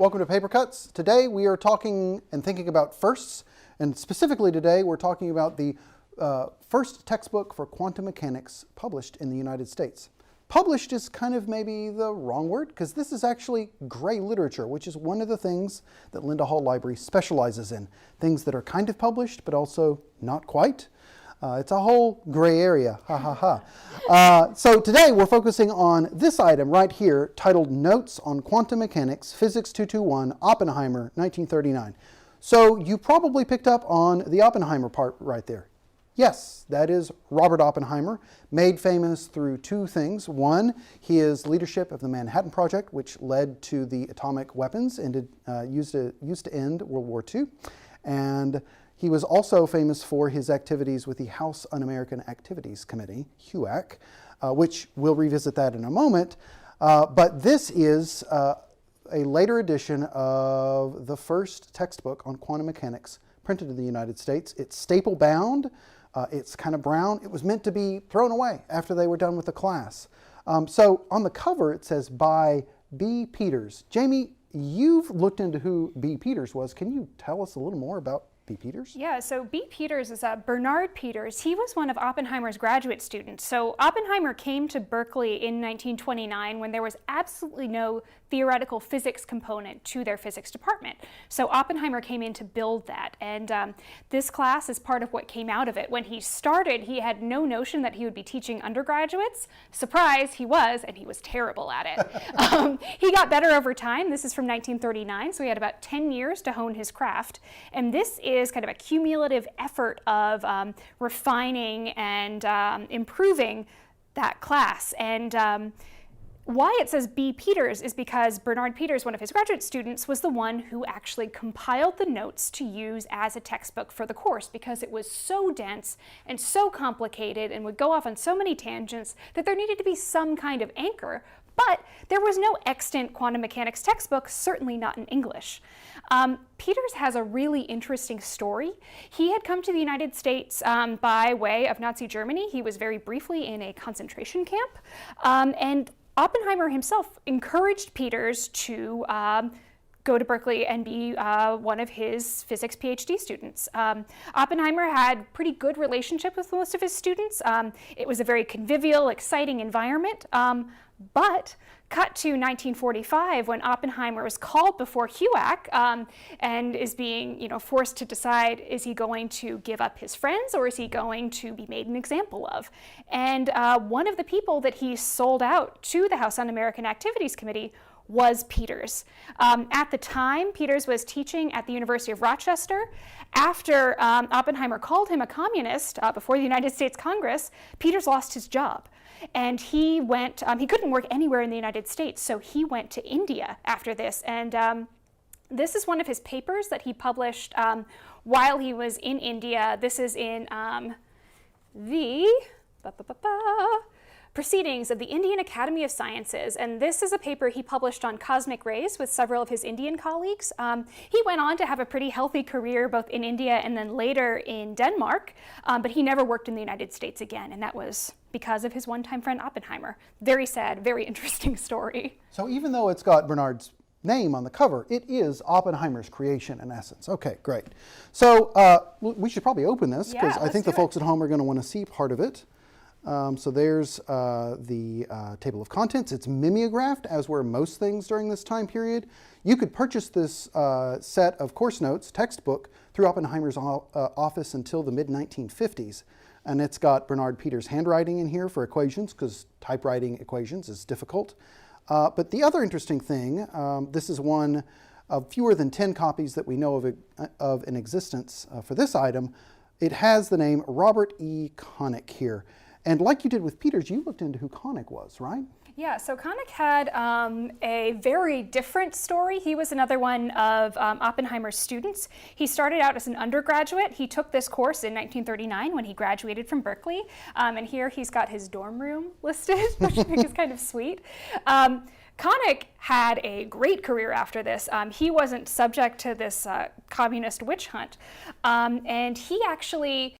welcome to Paper Cuts. Today we are talking and thinking about firsts, and specifically today we're talking about the first textbook for quantum mechanics published in the United States. Published is kind of maybe the wrong word, because this is actually gray literature, which is one of the things that Linda Hall Library specializes in. Things that are kind of published, but also not quite. It's a whole gray area, ha ha ha. So today we're focusing on this item right here, titled Notes on Quantum Mechanics, Physics 221, Oppenheimer, 1939. So you probably picked up on the Oppenheimer part right there. Yes, that is Robert Oppenheimer, made famous through two things. One, his leadership of the Manhattan Project, which led to the atomic weapons and used to end World War II. And he was also famous for his activities with the House Un-American Activities Committee, HUAC, which we'll revisit that in a moment. But this is a later edition of the first textbook on quantum mechanics printed in the United States. It's staple bound. It's kind of brown. It was meant to be thrown away after they were done with the class. So on the cover it says by B. Peters. Jamie, you've looked into who B. Peters was. Can you tell us a little more about B. Peters? Yeah, so B. Peters is Bernard Peters. He was one of Oppenheimer's graduate students. So Oppenheimer came to Berkeley in 1929 when there was absolutely no theoretical physics component to their physics department. So Oppenheimer came in to build that, and this class is part of what came out of it. When he started, he had no notion that he would be teaching undergraduates. Surprise, he was, and he was terrible at it. He got better over time. This is from 1939, so he had about 10 years to hone his craft, and this is kind of a cumulative effort of refining and improving that class. And why it says B. Peters is because Bernard Peters, one of his graduate students, was the one who actually compiled the notes to use as a textbook for the course, because it was so dense and so complicated and would go off on so many tangents that there needed to be some kind of anchor. But there was no extant quantum mechanics textbook, certainly not in English. Peters has a really interesting story. He had come to the United States by way of Nazi Germany. He was very briefly in a concentration camp, and Oppenheimer himself encouraged Peters to go to Berkeley and be one of his physics PhD students. Oppenheimer had pretty good relationship with most of his students. It was a very convivial, exciting environment, but cut to 1945 when Oppenheimer was called before HUAC and is being forced to decide, is he going to give up his friends or is he going to be made an example of? And one of the people that he sold out to the House Un-American Activities Committee was Peters. At the time, Peters was teaching at the University of Rochester. After Oppenheimer called him a communist before the United States Congress, Peters lost his job. And he went, he couldn't work anywhere in the United States, so he went to India after this. And this is one of his papers that he published while he was in India. This is in the Proceedings of the Indian Academy of Sciences, and this is a paper he published on cosmic rays with several of his Indian colleagues. He went on to have a pretty healthy career both in India and then later in Denmark, but he never worked in the United States again, and that was because of his one-time friend Oppenheimer. Very sad, very interesting story. So even though it's got Bernard's name on the cover, it is Oppenheimer's creation in essence. Okay, great. So we should probably open this, because I think the folks at home are going to want to see part of it. So there's the table of contents. It's mimeographed, as were most things during this time period. You could purchase this set of course notes, textbook, through Oppenheimer's office until the mid-1950s. And it's got Bernard Peters' handwriting in here for equations, because typewriting equations is difficult. But the other interesting thing, this is one of fewer than 10 copies that we know of in existence for this item. It has the name Robert E. Connick here. And like you did with Peters, you looked into who Connick was, right? Yeah, so Connick had a very different story. He was another one of Oppenheimer's students. He started out as an undergraduate. He took this course in 1939 when he graduated from Berkeley. And here he's got his dorm room listed, which I think is kind of sweet. Connick had a great career after this. He wasn't subject to this communist witch hunt. And he actually